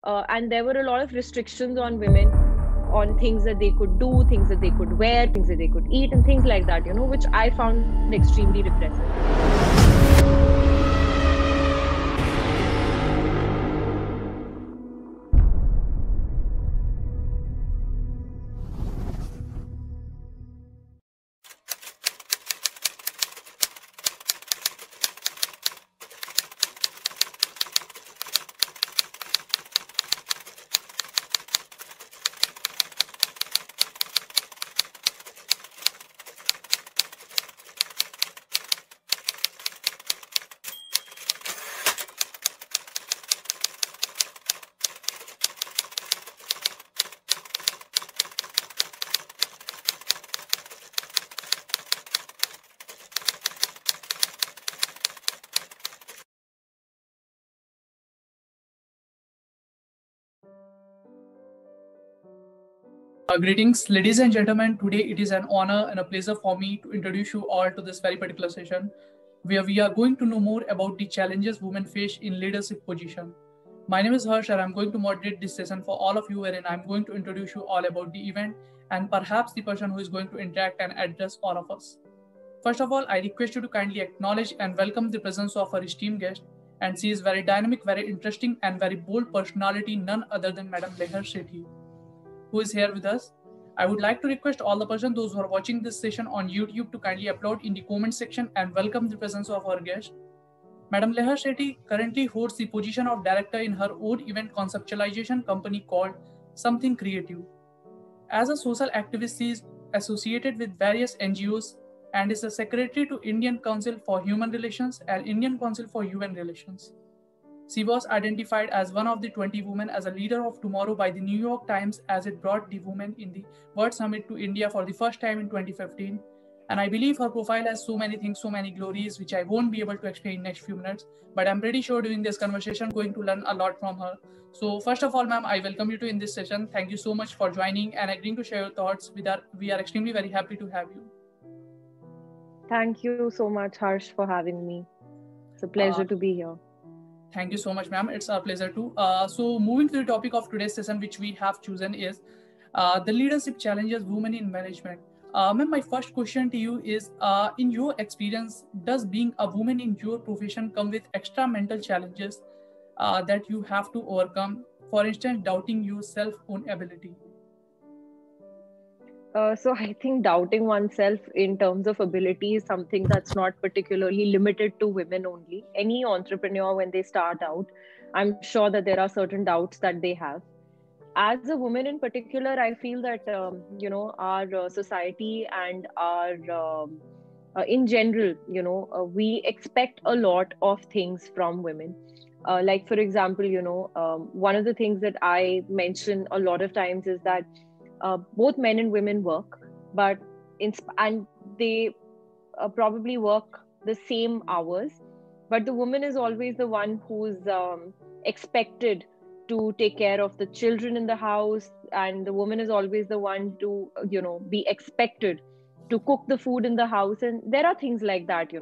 and there were a lot of restrictions on women, on things that they could do, things that they could wear, things that they could eat, and things like that, which I found extremely repressive. Greetings, ladies and gentlemen. Today it is an honor and a pleasure for me to introduce you all to this very particular session where we are going to know more about the challenges women face in leadership position. My name is Harsh and I'm going to moderate this session for all of you wherein I'm going to introduce you all about the event and perhaps the person who is going to interact and address all of us. First of all, I request you to kindly acknowledge and welcome the presence of our esteemed guest, and she is very dynamic, very interesting and very bold personality, none other than Madam Sethi, who is here with us. I would like to request all the persons, those who are watching this session on YouTube, to kindly upload in the comment section and welcome the presence of our guest. Madam Leher Sethi currently holds the position of director in her own event conceptualization company called Something Creative. As a social activist, she is associated with various NGOs and is a secretary to Indian Council for Human Relations and Indian Council for UN Relations. She was identified as one of the 20 women as a leader of tomorrow by the New York Times as it brought the women in the World Summit to India for the first time in 2015. And I believe her profile has so many things, so many glories, which I won't be able to explain in next few minutes. But I'm pretty sure during this conversation, going to learn a lot from her. So first of all, ma'am, I welcome you to in this session. Thank you so much for joining and agreeing to share your thoughts. We are extremely very happy to have you. Thank you so much, Harsh, for having me. It's a pleasure to be here. Thank you so much, ma'am. It's our pleasure too. So moving to the topic of today's session, which we have chosen is the leadership challenges women in management. Ma'am, my first question to you is, in your experience, does being a woman in your profession come with extra mental challenges that you have to overcome? For instance, doubting your self-own ability. So I think doubting oneself in terms of ability is something that's not particularly limited to women only. Any entrepreneur, when they start out, I'm sure that there are certain doubts that they have. As a woman in particular, I feel that, our society and in general, we expect a lot of things from women. Like, for example, one of the things that I mention a lot of times is that both men and women work, but and they probably work the same hours, but the woman is always the one who's expected to take care of the children in the house, and the woman is always the one to be expected to cook the food in the house. And there are things like that.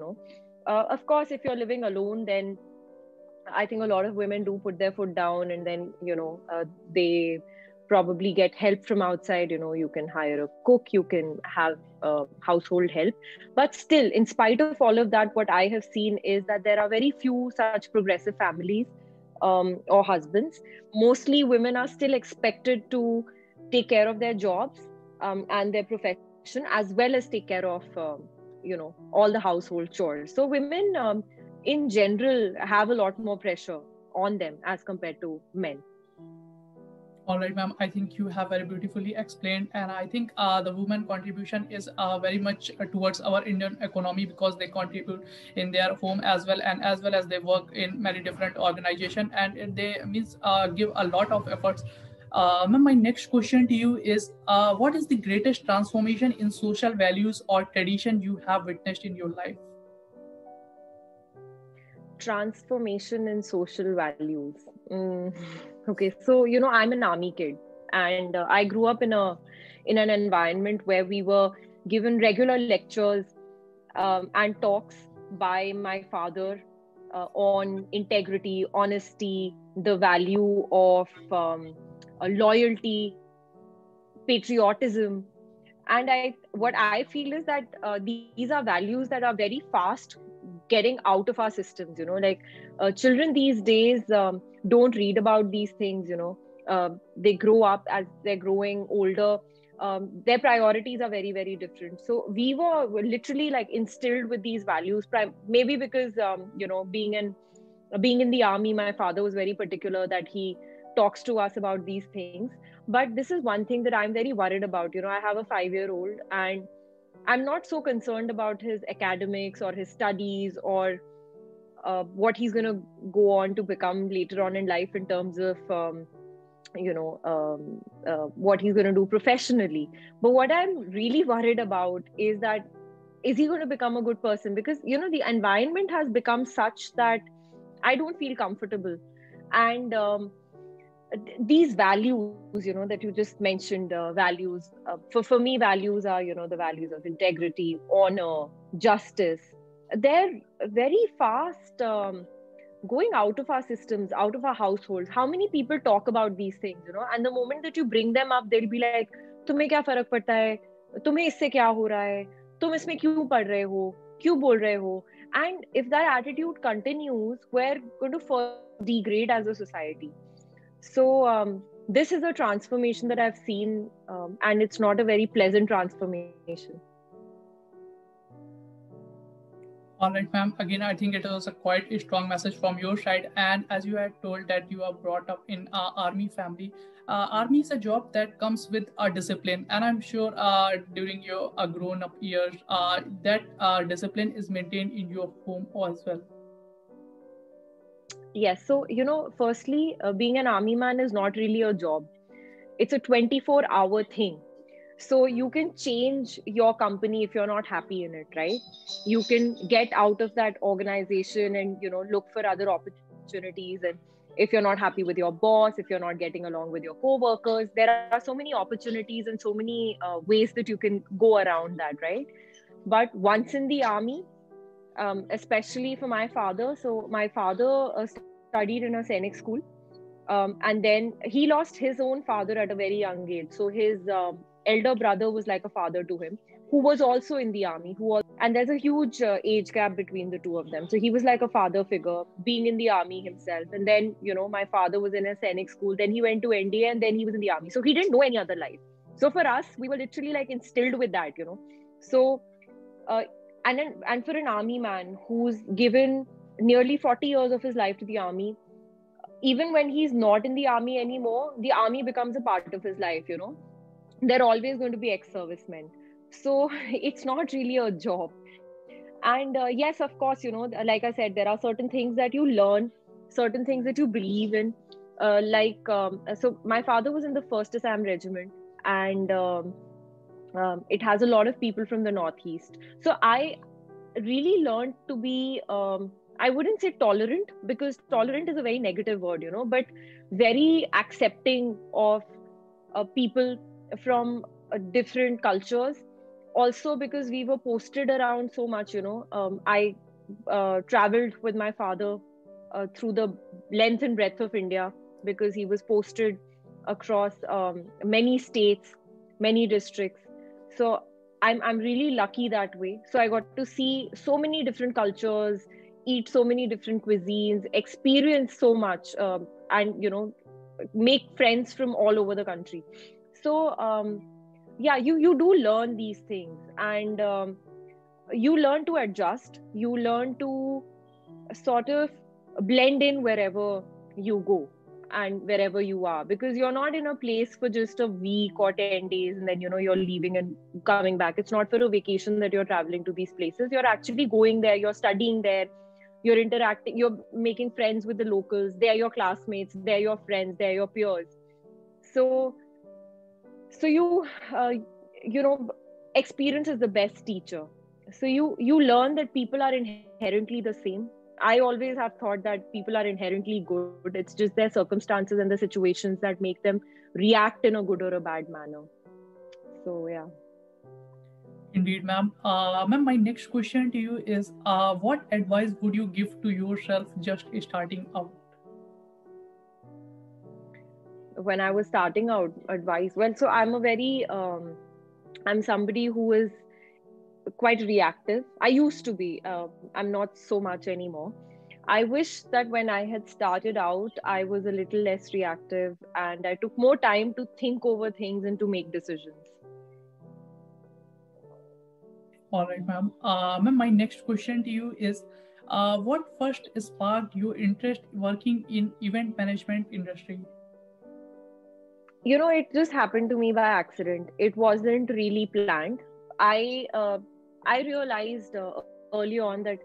Of course, if you're living alone, then I think a lot of women do put their foot down, and then they probably get help from outside. You can hire a cook, you can have household help, but still, in spite of all of that, what I have seen is that there are very few such progressive families or husbands. Mostly women are still expected to take care of their jobs and their profession, as well as take care of all the household chores. So women in general have a lot more pressure on them as compared to men. All right, ma'am. I think you have very beautifully explained, and I think the women contribution is very much towards our Indian economy because they contribute in their home as well, and as well as they work in many different organizations, and they means give a lot of efforts. Ma'am, my next question to you is, what is the greatest transformation in social values or tradition you have witnessed in your life? Transformation in social values. Okay, so I'm an army kid, and I grew up in an environment where we were given regular lectures and talks by my father on integrity, honesty, the value of loyalty, patriotism. And what I feel is that these are values that are very fast getting out of our systems. Like children these days don't read about these things. They grow up, as they're growing older, their priorities are very, very different. So we were literally like instilled with these values, maybe because being in the army, my father was very particular that he talks to us about these things. But this is one thing that I'm very worried about. I have a 5-year-old, and I'm not so concerned about his academics or his studies, or what he's going to go on to become later on in life in terms of what he's going to do professionally. But what I'm really worried about is that, is he going to become a good person? Because the environment has become such that I don't feel comfortable. And these values, that you just mentioned, values, for me, values are, the values of integrity, honor, justice. They're very fast going out of our systems, out of our households. How many people talk about these things, and the moment that you bring them up, they'll be like, तुम्हें क्या फर्क पड़ता है, तुम्हें इससे क्या हो रहा है, तुम इसमें क्यों पढ़ रहे हो, क्यों बोल रहे हो? And if that attitude continues, we're going to further degrade as a society. So this is a transformation that I've seen, and it's not a very pleasant transformation. All right, ma'am. Again, I think it was a quite a strong message from your side. And as you had told that you are brought up in army family, army is a job that comes with a discipline. And I'm sure during your grown-up years, that discipline is maintained in your home as well. Yes. So, firstly, being an army man is not really a job. It's a 24-hour thing. So you can change your company if you're not happy in it, right? You can get out of that organization and, look for other opportunities. And if you're not happy with your boss, if you're not getting along with your co-workers, there are so many opportunities and so many ways that you can go around that, right? But once in the army, especially for my father, so my father studied in a Sainik school. And then he lost his own father at a very young age. So his elder brother was like a father to him, who was also in the army. And there's a huge age gap between the two of them. So he was like a father figure, being in the army himself. And then, my father was in a Sainik school. Then he went to NDA, and then he was in the army. So he didn't know any other life. So for us, we were literally like instilled with that, So, and for an army man who's given nearly 40 years of his life to the army, even when he's not in the army anymore, the army becomes a part of his life, They're always going to be ex-servicemen. So it's not really a job. And yes, of course, like I said, there are certain things that you learn, certain things that you believe in. So my father was in the 1st Assam Regiment, and it has a lot of people from the Northeast. So I really learned to be, I wouldn't say tolerant, because tolerant is a very negative word, but very accepting of people from different cultures. Also, because we were posted around so much, I traveled with my father through the length and breadth of India, because he was posted across many states, many districts. So I'm really lucky that way. So I got to see so many different cultures, eat so many different cuisines, experience so much, and make friends from all over the country. So yeah, you do learn these things, and you learn to adjust. You learn to sort of blend in wherever you go and wherever you are, because you're not in a place for just a week or 10 days and then you're leaving and coming back. It's not for a vacation that you're traveling to these places. You're actually going there, you're studying there, you're interacting, you're making friends with the locals. They're your classmates, they're your friends, they're your peers. So you experience is the best teacher. So you learn that people are inherently the same. I always have thought that people are inherently good. It's just their circumstances and the situations that make them react in a good or a bad manner. So yeah. Indeed, ma'am. Ma'am, my next question to you is, what advice would you give to yourself just starting out? when I was starting out, advice. Well, so I'm somebody who is quite reactive. I used to be. I'm not so much anymore. I wish that when I had started out, I was a little less reactive and I took more time to think over things and to make decisions. All right, ma'am. Ma'am, my next question to you is, what first sparked your interest working in event management industry? It just happened to me by accident. It wasn't really planned. I uh, i realized early on that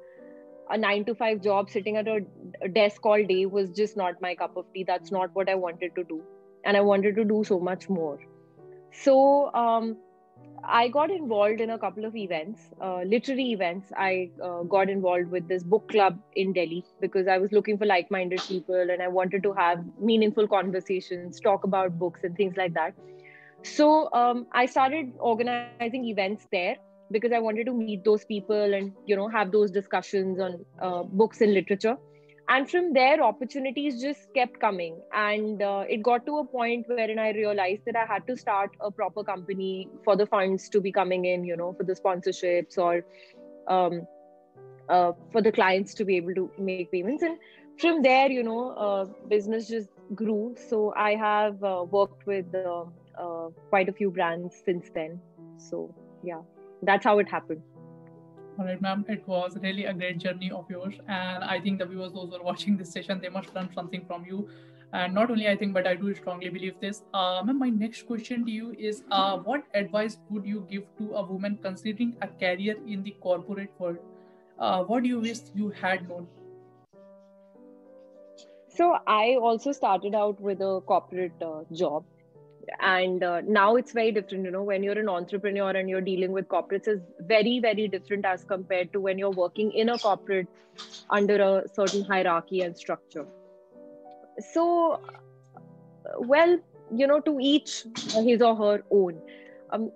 a 9 to 5 job sitting at a desk all day was just not my cup of tea. That's not what I wanted to do, and I wanted to do so much more. So I got involved in a couple of events, literary events. I got involved with this book club in Delhi because I was looking for like minded people and I wanted to have meaningful conversations, talk about books and things like that. So I started organizing events there because I wanted to meet those people and have those discussions on books and literature. And from there, opportunities just kept coming, and it got to a point wherein I realized that I had to start a proper company for the funds to be coming in, for the sponsorships or um, for the clients to be able to make payments. And from there, business just grew. So I have worked with quite a few brands since then. So yeah, that's how it happened. All right, ma'am. It was really a great journey of yours, and I think the viewers, those who are watching this session, they must learn something from you. And not only I think, but I do strongly believe this. Ma'am, my next question to you is, what advice would you give to a woman considering a career in the corporate world? What do you wish you had known? So I also started out with a corporate job, and now it's very different. When you're an entrepreneur and you're dealing with corporates, is very, very different as compared to when you're working in a corporate under a certain hierarchy and structure. So well, to each his or her own.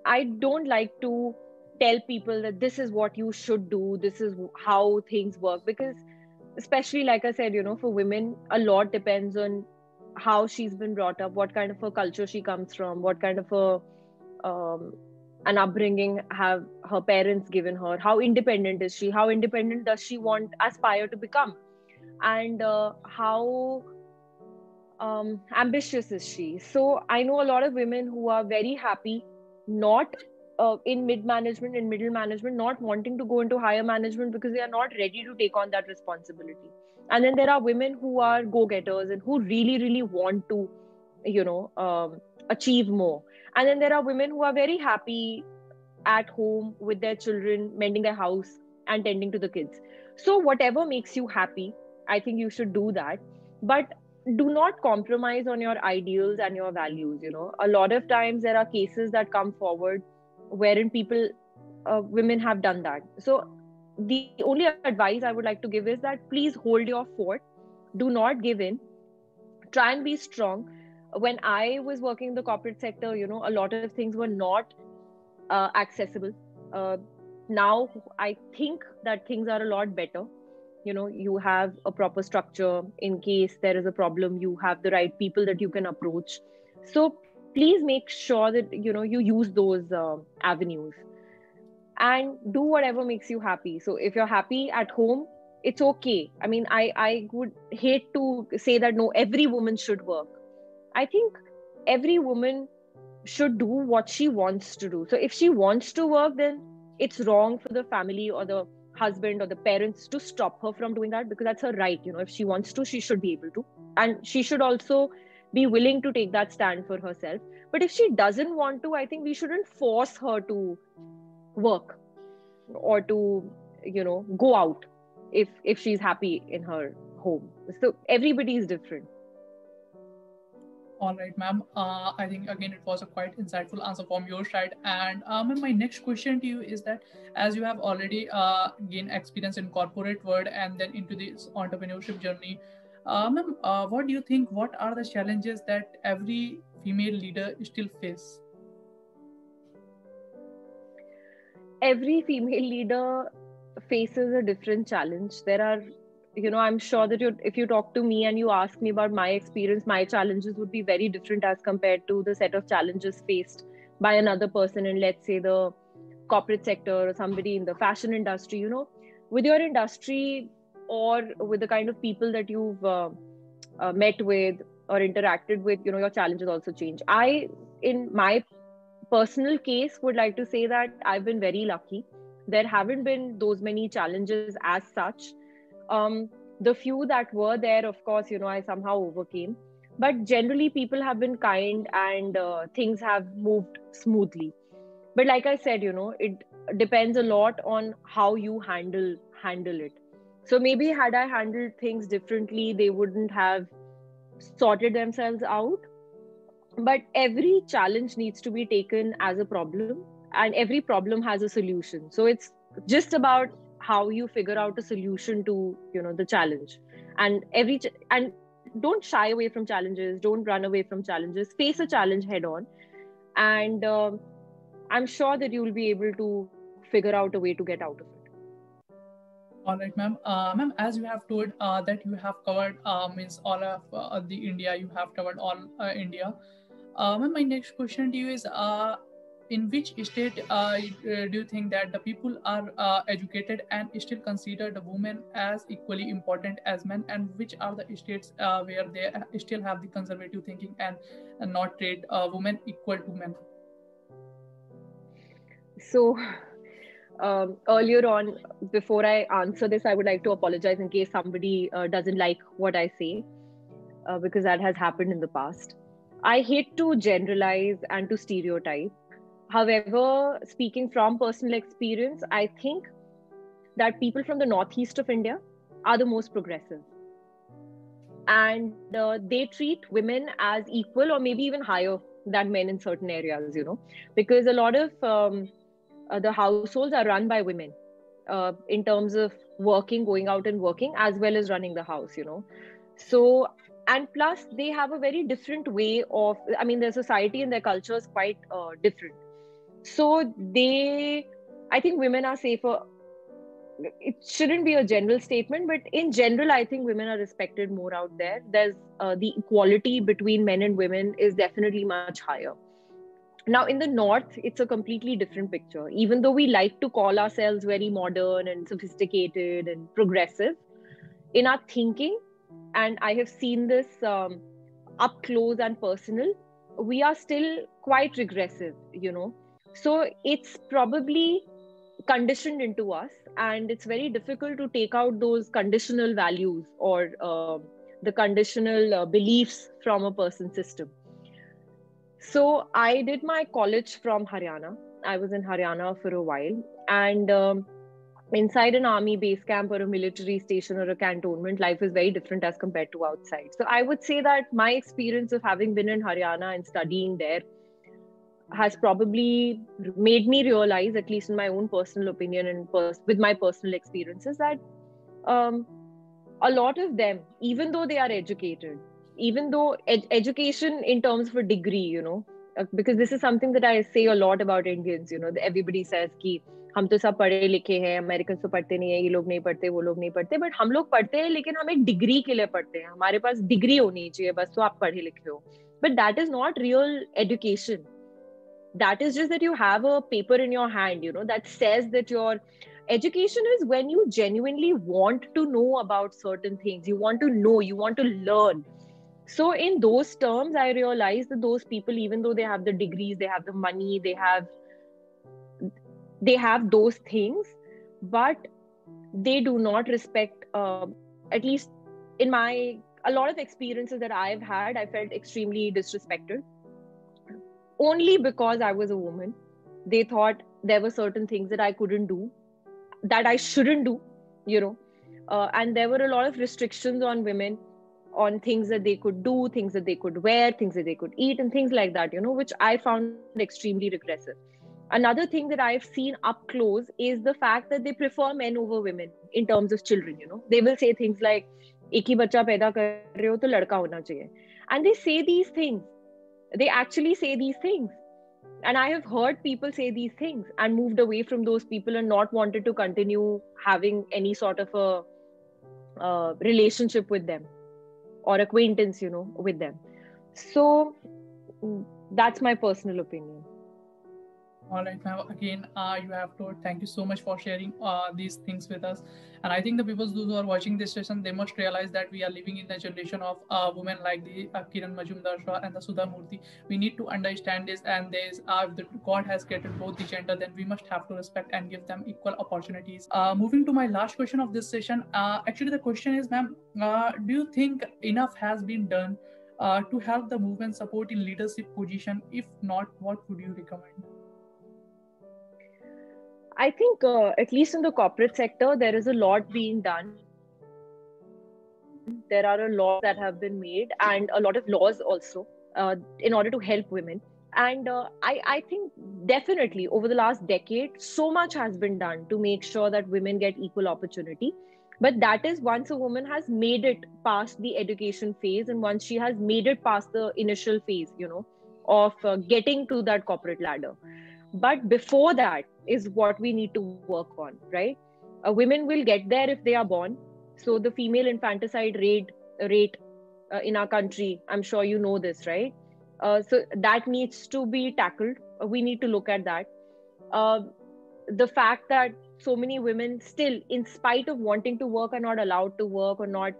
I don't like to tell people that this is what you should do, this is how things work, because especially like I said, for women, a lot depends on how she's been brought up, what kind of a culture she comes from, what kind of um, an upbringing have her parents given her, how independent is she, how independent does she want aspire to become, and how ambitious is she. So I know a lot of women who are very happy not in mid management, in middle management, not wanting to go into higher management because they are not ready to take on that responsibility. And then there are women who are go getters and who really, really want to, you know, um, achieve more. And then there are women who are very happy at home with their children, mending their house and tending to the kids. So, whatever makes you happy, I think you should do that. But do not compromise on your ideals and your values. A lot of times there are cases that come forward wherein women have done that. So, the only advice I would like to give is that please hold your fort, do not give in, try and be strong. When I was working in the corporate sector, a lot of things were not accessible. Uh, Now I think that things are a lot better. You have a proper structure. In case there is a problem, you have the right people that you can approach. So please make sure that you use those avenues and do whatever makes you happy. So if you're happy at home, it's okay. I mean, I would hate to say that no, every woman should work. I think every woman should do what she wants to do. So if she wants to work, then it's wrong for the family or the husband or the parents to stop her from doing that, because that's her right. If she wants to, she should be able to. And she should also be willing to take that stand for herself. But if she doesn't want to, I think we shouldn't force her to work or to, go out if she's happy in her home. So everybody is different. All right, ma'am. I think again it was a quite insightful answer from your side. And ma'am, my next question to you is that as you have already gained experience in corporate world and then into this entrepreneurship journey, ma'am, what do you think? What are the challenges that every female leader still face? Every female leader faces a different challenge. There are I'm sure that if you talk to me and you ask me about my experience, my challenges would be very different as compared to the set of challenges faced by another person in, let's say, the corporate sector or somebody in the fashion industry. With your industry or with the kind of people that you've met with or interacted with, your challenges also change. In my personal case, would like to say that I've been very lucky. There haven't been those many challenges as such. The few that were there, of course, I somehow overcame. But generally, people have been kind and things have moved smoothly. But like I said, it depends a lot on how you handle it. So maybe had I handled things differently, they wouldn't have sorted themselves out. But every challenge needs to be taken as a problem, and every problem has a solution. So it's just about how you figure out a solution to the challenge. And don't shy away from challenges, don't run away from challenges, face a challenge head on. And I'm sure that you will be able to figure out a way to get out of it. All right, ma'am. Ma'am, as you have told that you have covered means all of the India, you have covered all India. Ma'am, my next question to you is, in which state do you think that the people are educated and still consider the women as equally important as men, and which are the states where they still have the conservative thinking and not treat women equal to men? So earlier on, before I answer this, I would like to apologize in case somebody doesn't like what I say, because that has happened in the past. I hate to generalize and to stereotype. However, speaking from personal experience, I think that people from the northeast of India are the most progressive. And they treat women as equal or maybe even higher than men in certain areas, because a lot of the households are run by women in terms of working, going out and working, as well as running the house, So, and plus they have a very different way of, their society and their culture is quite different. So I think women are safer. It shouldn't be a general statement, but in general, I think women are respected more out there. There's the equality between men and women is definitely much higher. Now, in the North, it's a completely different picture. Even though we like to call ourselves very modern and sophisticated and progressive, in our thinking, and I have seen this up close and personal, we are still quite regressive, So it's probably conditioned into us, and it's very difficult to take out those conditional values or the conditional beliefs from a person's system. So I did my college from Haryana. I was in Haryana for a while, and inside an army base camp or a military station or a cantonment, life is very different as compared to outside. So I would say that my experience of having been in Haryana and studying there has probably made me realize, at least in my own personal opinion and with my personal experiences, that a lot of them, even though they are educated, even though education in terms of a degree, because this is something that I say a lot about Indians, everybody says कि हम तो सब पढ़े लिखे हैं, American तो पढ़ते नहीं है, ये लोग नहीं पढ़ते, वो लोग नहीं पढ़ते, बट हम लोग पढ़ते हैं, लेकिन हम एक डिग्री के लिए पढ़ते हैं, हमारे पास डिग्री होनी चाहिए, बस तो आप पढ़े लिखे हो. But that is not real education. That is just that you have a paper in your hand, that says that your education is when you genuinely want to know about certain things. You want to know, you want to learn. So in those terms, I realized that those people, even though they have the degrees, they have the money, they have those things, but they do not respect, at least in a lot of experiences that I've had, I felt extremely disrespected. Only because I was a woman. They thought there were certain things that I couldn't do, that I shouldn't do, and there were a lot of restrictions on women, on things that they could do, things that they could wear, things that they could eat, and things like that, which I found extremely regressive. Another thing that I've seen up close is the fact that they prefer men over women in terms of children, They will say things like, एक ही बच्चा पैदा कर रहे हो तो लड़का होना चाहिए. And they say these things. They actually say these things. And I have heard people say these things and moved away from those people and not wanted to continue having any sort of relationship with them or acquaintance, with them. So that's my personal opinion. All right, ma'am. Again, you have to thank you so much for sharing these things with us. And I think the people who are watching this session, they must realize that we are living in the generation of women like the Kiran Majumdar Shah and the Sudha Murthy. We need to understand this, and there's if the God has created both the gender, then we must have to respect and give them equal opportunities. Moving to my last question of this session, actually the question is, ma'am, do you think enough has been done to help the movement support in leadership position? If not, what would you recommend? I think at least in the corporate sector, there is a lot being done. There are a lot that have been made and a lot of laws also in order to help women. And I think definitely over the last decade, so much has been done to make sure that women get equal opportunity. But that is once a woman has made it past the education phase and once she has made it past the initial phase, of getting to that corporate ladder. But before that is what we need to work on, right? Women will get there if they are born. So the female infanticide rate in our country, I'm sure you know this, right? So that needs to be tackled. We need to look at that. The fact that so many women still, in spite of wanting to work, are not allowed to work or not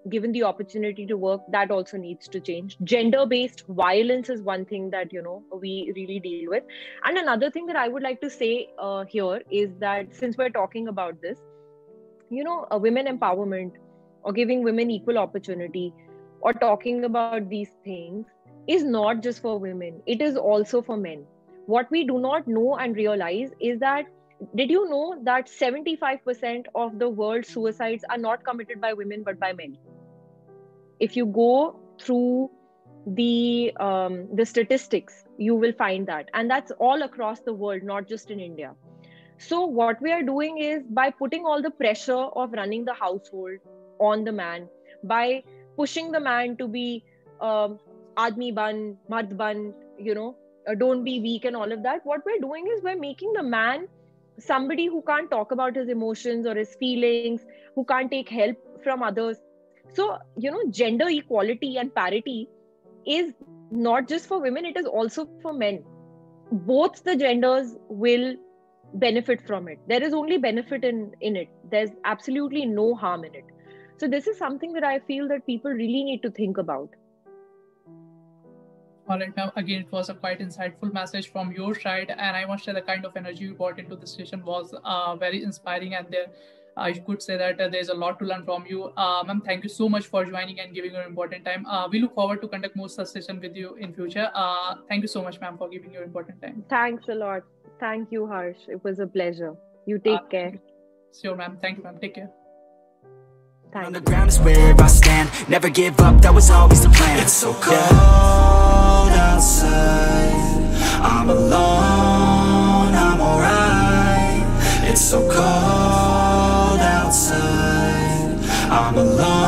given the opportunity to work, that also needs to change. Gender-based violence is one thing that we really deal with. And another thing that I would like to say here is that since we're talking about this, women empowerment or giving women equal opportunity or talking about these things is not just for women, it is also for men. What we do not know and realize is that, did you know that 75% of the world's suicides are not committed by women but by men? If you go through the statistics, you will find that, and that's all across the world, not just in India. So what we are doing is, by putting all the pressure of running the household on the man, by pushing the man to be admi ban, mard ban, don't be weak and all of that, what we're doing is we're making the man somebody who can't talk about his emotions or his feelings, who can't take help from others. So, gender equality and parity is not just for women, it is also for men. Both the genders will benefit from it. There is only benefit in it. There's absolutely no harm in it. So this is something that I feel that people really need to think about. All right, now again, it was a quite insightful message from your side, and I must say the kind of energy you brought into this session was very inspiring, and there I could say that there's a lot to learn from you. Ma'am, thank you so much for joining and giving your important time. We look forward to conduct more such sessions with you in future. Thank you so much, ma'am, for giving your important time. Thanks a lot. Thank you, Harsh. It was a pleasure. You take care. Sure, ma'am. Thank you, ma'am. Take care. On the ground is where I stand. Never give up, that was always the plan. It's so cold outside, I'm alone, I'm alright. It's so cold outside, I'm alone.